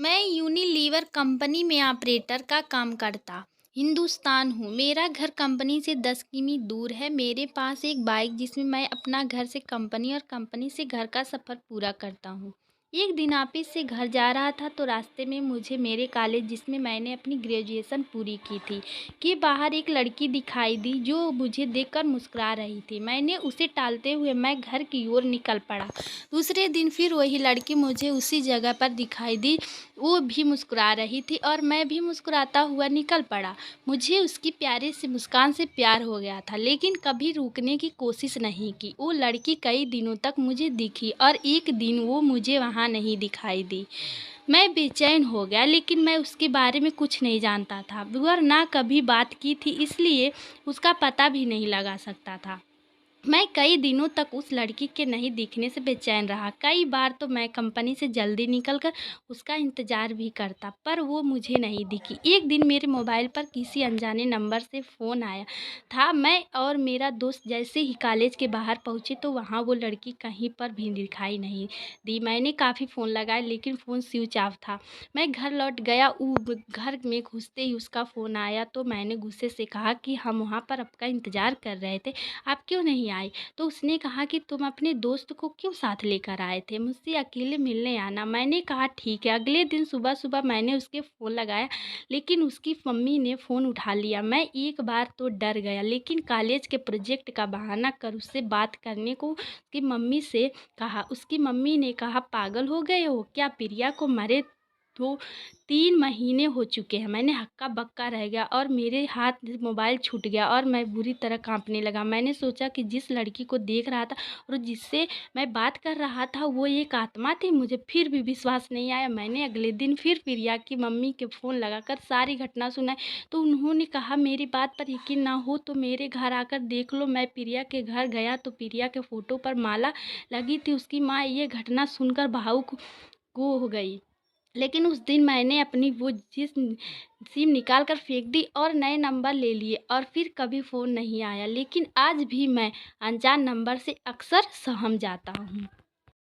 मैं Unilever company में operator का काम करता हिंदुस्तान हूँ। मेरा घर कंपनी से 10 किमी दूर है। मेरे पास एक बाइक जिसमें मैं अपना घर से कंपनी और कंपनी से घर का सफ़र पूरा करता हूँ। एक दिन ऑफिस से घर जा रहा था तो रास्ते में मुझे मेरे कॉलेज जिसमें मैंने अपनी ग्रेजुएशन पूरी की थी के बाहर एक लड़की दिखाई दी जो मुझे देखकर मुस्कुरा रही थी। मैंने उसे टालते हुए मैं घर की ओर निकल पड़ा। दूसरे दिन फिर वही लड़की मुझे उसी जगह पर दिखाई दी। वो भी मुस्कुरा रही थी और मैं भी मुस्कुराता हुआ निकल पड़ा। मुझे उसकी प्यारे से मुस्कान से प्यार हो गया था, लेकिन कभी रुकने की कोशिश नहीं की। वो लड़की कई दिनों तक मुझे दिखी और एक दिन वो मुझे वहाँ नहीं दिखाई दी। मैं बेचैन हो गया, लेकिन मैं उसके बारे में कुछ नहीं जानता था और ना कभी बात की थी, इसलिए उसका पता भी नहीं लगा सकता था। मैं कई दिनों तक उस लड़की के नहीं दिखने से बेचैन रहा। कई बार तो मैं कंपनी से जल्दी निकलकर उसका इंतज़ार भी करता, पर वो मुझे नहीं दिखी। एक दिन मेरे मोबाइल पर किसी अनजाने नंबर से फ़ोन आया था। मैं और मेरा दोस्त जैसे ही कॉलेज के बाहर पहुँचे तो वहाँ वो लड़की कहीं पर भी दिखाई नहीं दी। मैंने काफ़ी फ़ोन लगाए, लेकिन फ़ोन स्विच ऑफ था। मैं घर लौट गया। घर में घुसते ही उसका फ़ोन आया तो मैंने गुस्से से कहा कि हम वहाँ पर आपका इंतज़ार कर रहे थे, आप क्यों नहीं आए? तो उसने कहा कि तुम अपने दोस्त को क्यों साथ लेकर आए थे? मुझसे अकेले मिलने आना। मैंने कहा ठीक है। अगले दिन सुबह-सुबह मैंने उसके फ़ोन लगाया, लेकिन उसकी मम्मी ने फ़ोन उठा लिया। मैं एक बार तो डर गया, लेकिन कॉलेज के प्रोजेक्ट का बहाना कर उससे बात करने को उसकी मम्मी से कहा। उसकी मम्मी ने कहा, पागल हो गए हो क्या? प्रिया को मरे तो 3 महीने हो चुके हैं। मैंने हक्का-बक्का रह गया और मेरे हाथ से मोबाइल छूट गया और मैं बुरी तरह काँपने लगा। मैंने सोचा कि जिस लड़की को देख रहा था और जिससे मैं बात कर रहा था वो एक आत्मा थी। मुझे फिर भी विश्वास नहीं आया। मैंने अगले दिन फिर प्रिया की मम्मी के फ़ोन लगाकर सारी घटना सुनाई, तो उन्होंने कहा मेरी बात पर यकीन ना हो तो मेरे घर आकर देख लो। मैं प्रिया के घर गया तो प्रिया के फ़ोटो पर माला लगी थी। उसकी माँ ये घटना सुनकर भावुक हो गई। लेकिन उस दिन मैंने अपनी वो सिम निकाल कर फेंक दी और नए नंबर ले लिए और फिर कभी फ़ोन नहीं आया। लेकिन आज भी मैं अनजान नंबर से अक्सर सहम जाता हूँ।